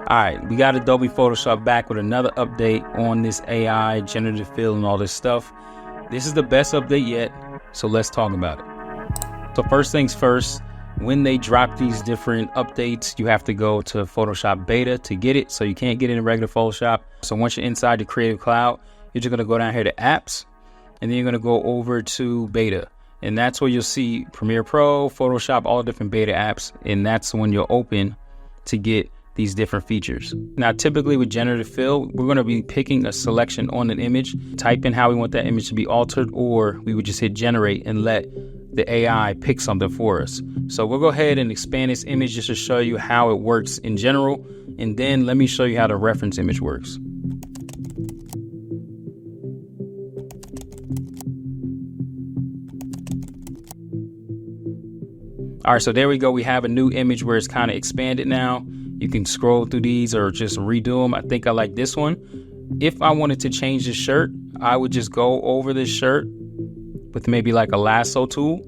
All right, we got Adobe Photoshop back with another update on this AI, generative fill, and all this stuff. This is the best update yet, so let's talk about it. So first things first, when they drop these different updates, you have to go to Photoshop Beta to get it, so you can't get it in regular Photoshop. So once you're inside the Creative Cloud, you're just gonna go down here to Apps, and then you're gonna go over to Beta. And that's where you'll see Premiere Pro, Photoshop, all different beta apps, and that's when you'll open to get these different features. Now, typically with generative fill, we're going to be picking a selection on an image, type in how we want that image to be altered, or we would just hit generate and let the AI pick something for us. So we'll go ahead and expand this image just to show you how it works in general, and then let me show you how the reference image works. All right, so there we go. We have a new image where it's kind of expanded now. You can scroll through these or just redo them. I think I like this one. If I wanted to change the shirt, I would just go over this shirt with maybe like a lasso tool.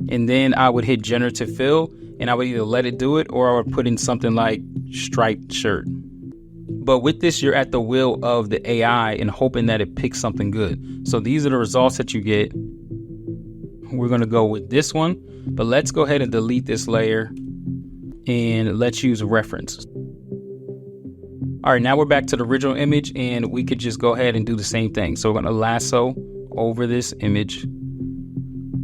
And then I would hit generative fill, and I would either let it do it or I would put in something like striped shirt. But with this, you're at the will of the AI and hoping that it picks something good. So these are the results that you get. We're going to go with this one, but let's go ahead and delete this layer and let's use reference. All right, now we're back to the original image, and we could just go ahead and do the same thing. So we're going to lasso over this image.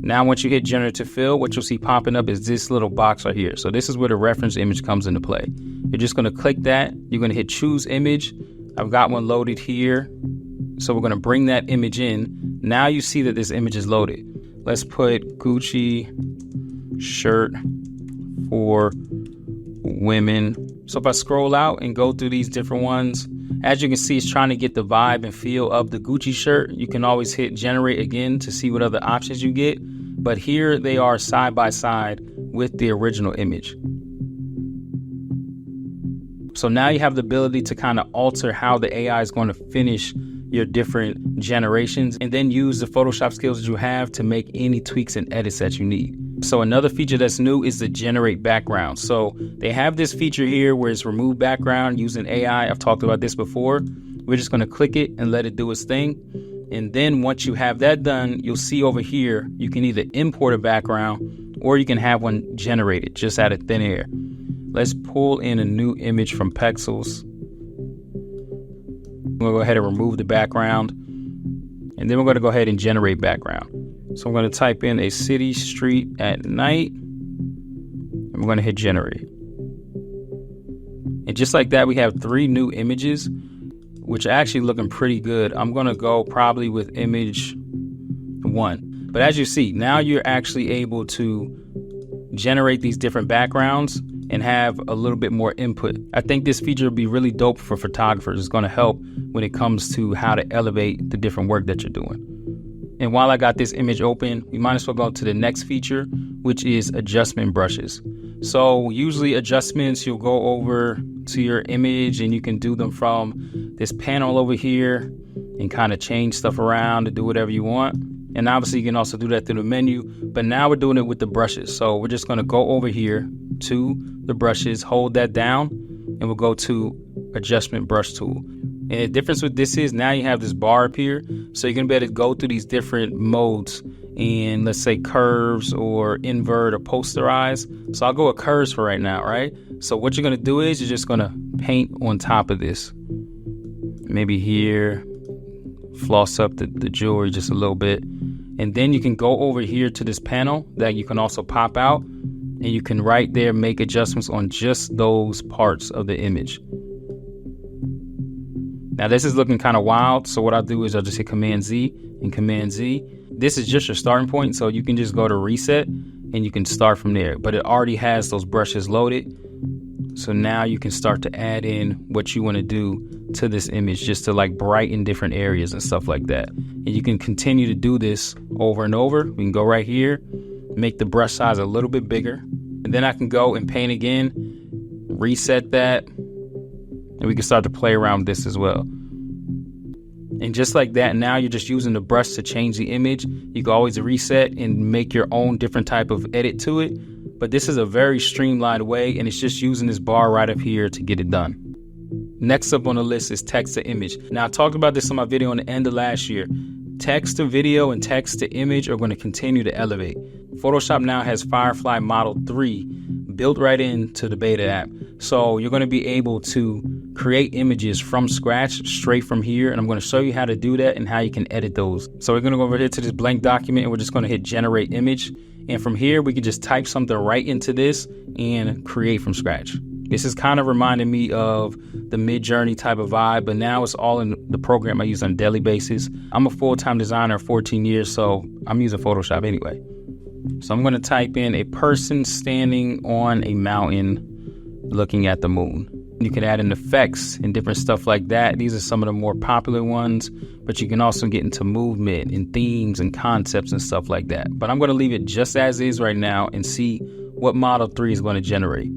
Now, once you hit generative fill, what you'll see popping up is this little box right here. So this is where the reference image comes into play. You're just going to click that. You're going to hit choose image. I've got one loaded here. So we're going to bring that image in. Now you see that this image is loaded. Let's put Gucci shirt for women. So if I scroll out and go through these different ones, as you can see, it's trying to get the vibe and feel of the Gucci shirt. You can always hit generate again to see what other options you get. But here they are side by side with the original image. So now you have the ability to kind of alter how the AI is going to finish your different generations, and then use the Photoshop skills that you have to make any tweaks and edits that you need. So another feature that's new is the generate background. So they have this feature here where it's remove background using AI. I've talked about this before. We're just going to click it and let it do its thing. And then once you have that done, you'll see over here, you can either import a background or you can have one generated just out of thin air. Let's pull in a new image from Pexels. We'll go ahead and remove the background, and then we're going to go ahead and generate background. So I'm going to type in a city street at night, and we're going to hit generate. And just like that, we have 3 new images, which are actually looking pretty good. I'm going to go probably with image 1. But as you see, now you're actually able to generate these different backgrounds and have a little bit more input. I think this feature will be really dope for photographers. It's going to help when it comes to how to elevate the different work that you're doing. And while I got this image open, we might as well go to the next feature, which is adjustment brushes. So usually adjustments, you'll go over to your image and you can do them from this panel over here and kind of change stuff around to do whatever you want. And obviously you can also do that through the menu, but now we're doing it with the brushes. So we're just going to go over here to the brushes, hold that down, and we'll go to adjustment brush tool. And the difference with this is now you have this bar up here, so you're gonna be able to go through these different modes and let's say curves or invert or posterize. So I'll go with curves for right now, right? So what you're gonna do is you're just gonna paint on top of this. Maybe here, floss up the jewelry just a little bit. And then you can go over here to this panel that you can also pop out, and you can right there make adjustments on just those parts of the image. Now this is looking kind of wild, so what I'll do is I'll just hit Command Z and Command Z. This is just your starting point, so you can just go to reset and you can start from there. But it already has those brushes loaded, so now you can start to add in what you want to do to this image just to like brighten different areas and stuff like that. And you can continue to do this over and over. We can go right here, make the brush size a little bit bigger, and then I can go and paint again, reset that, and we can start to play around with this as well. And just like that, now you're just using the brush to change the image. You can always reset and make your own different type of edit to it. but this is a very streamlined way, and it's just using this bar right up here to get it done. Next up on the list is text to image. Now, I talked about this on my video on the end of last year. Text to video and text to image are going to continue to elevate. Photoshop now has Firefly Model 3 built right into the beta app. So you're going to be able to create images from scratch straight from here. And I'm going to show you how to do that and how you can edit those. So we're going to go over here to this blank document and we're just going to hit generate image. And from here, we can just type something right into this and create from scratch. This is kind of reminding me of the Mid-Journey type of vibe, but now it's all in the program I use on a daily basis. I'm a full-time designer, 14 years, so I'm using Photoshop anyway. So I'm going to type in a person standing on a mountain looking at the moon. You can add in effects and different stuff like that. These are some of the more popular ones, but you can also get into movement and themes and concepts and stuff like that. But I'm going to leave it just as is right now and see what Model 3 is going to generate.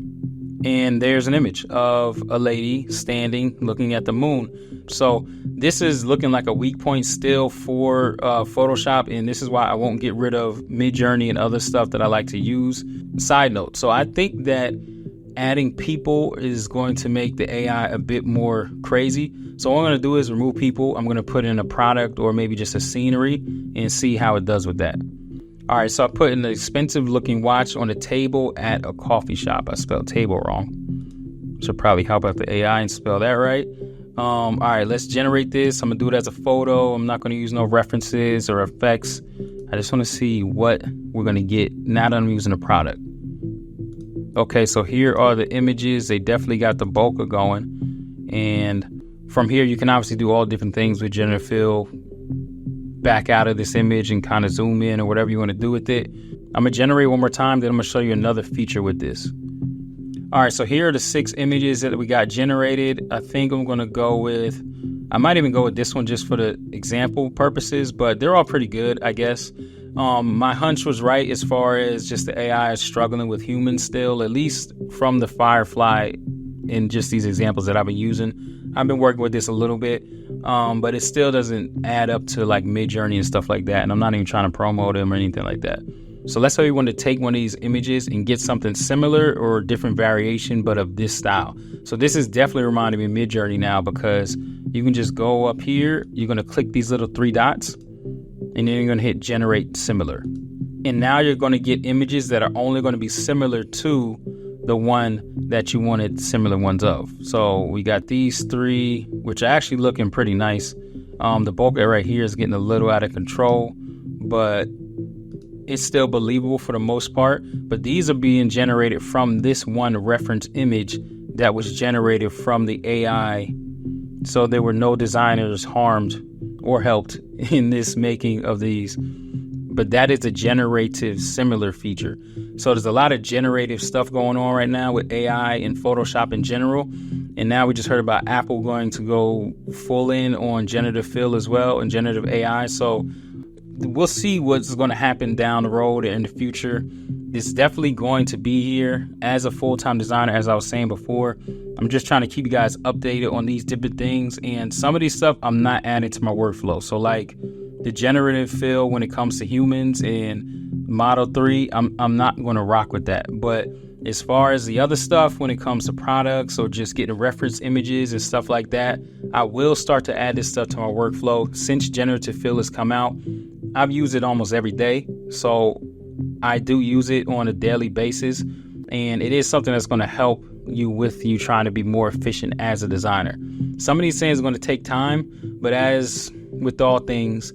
And there's an image of a lady standing looking at the moon. So this is looking like a weak point still for Photoshop, and this is why I won't get rid of Mid-Journey and other stuff that I like to use. Side note, so I think that adding people is going to make the AI a bit more crazy. So what I'm going to do is remove people. I'm going to put in a product or maybe just a scenery and see how it does with that. All right, so I put an expensive looking watch on a table at a coffee shop. I spelled table wrong. Should probably help out the AI and spell that right. All right, let's generate this. I'm gonna do it as a photo. I'm not gonna use no references or effects. I just wanna see what we're gonna get now that I'm using the product. Okay, so here are the images. They definitely got the bokeh going. And from here, you can obviously do all different things with Generative Fill. Back out of this image and kind of zoom in or whatever you want to do with it. I'm gonna generate one more time, then I'm gonna show you another feature with this. All right, so here are the 6 images that we got generated. I think I'm gonna go with, I might even go with this one just for the example purposes, but they're all pretty good, I guess. My hunch was right as far as just the AI is struggling with humans still, at least from the Firefly in just these examples that I've been using. I've been working with this a little bit, but it still doesn't add up to like Mid-Journey and stuff like that. And I'm not even trying to promote them or anything like that. So let's say we want to take one of these images and get something similar or a different variation, but of this style. So this is definitely reminding me of Mid-Journey now, because you can just go up here. You're going to click these little 3 dots and then you're going to hit generate similar. And now you're going to get images that are only going to be similar to the one that you wanted similar ones of. So we got these 3, which are actually looking pretty nice. The bokeh right here is getting a little out of control, but it's still believable for the most part. But these are being generated from this one reference image that was generated from the AI. So there were no designers harmed or helped in this making of these. But that is a generative similar feature. So there's a lot of generative stuff going on right now with AI and Photoshop in general. And now we just heard about Apple going to go full in on generative fill as well and generative AI. So we'll see what's going to happen down the road in the future. It's definitely going to be here. As a full-time designer, as I was saying before, I'm just trying to keep you guys updated on these different things. And some of these stuff I'm not adding to my workflow. So like the generative fill when it comes to humans and Model 3, I'm not going to rock with that. But as far as the other stuff, when it comes to products or just getting reference images and stuff like that, I will start to add this stuff to my workflow. Since generative fill has come out, I've used it almost every day. So I do use it on a daily basis. And it is something that's going to help you with you trying to be more efficient as a designer. Some of these things are going to take time, but as with all things,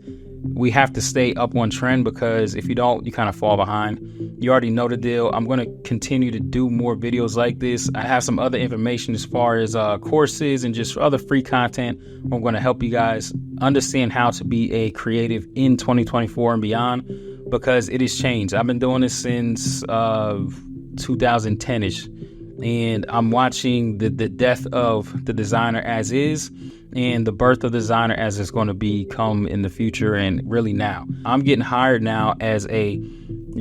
we have to stay up on trend, because if you don't, you kind of fall behind. You already know the deal. I'm going to continue to do more videos like this. I have some other information as far as courses and just other free content. I'm going to help you guys understand how to be a creative in 2024 and beyond, because it has changed. I've been doing this since 2010-ish, and I'm watching the death of the designer as is and the birth of the designer as it's going to become in the future, and really now. I'm getting hired now as a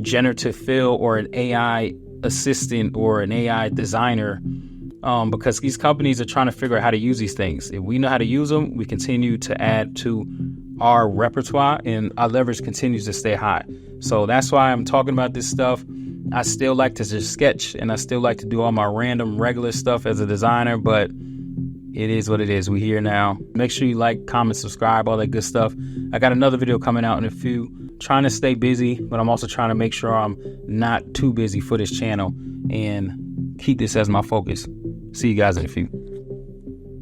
generative fill or an AI assistant or an AI designer, because these companies are trying to figure out how to use these things. If we know how to use them, we continue to add to our repertoire and our leverage continues to stay high. So that's why I'm talking about this stuff. I still like to just sketch, and I still like to do all my random regular stuff as a designer, but it is what it is. We're here now. Make sure you like, comment, subscribe, all that good stuff. I got another video coming out in a few. Trying to stay busy, but I'm also trying to make sure I'm not too busy for this channel and keep this as my focus. See you guys in a few.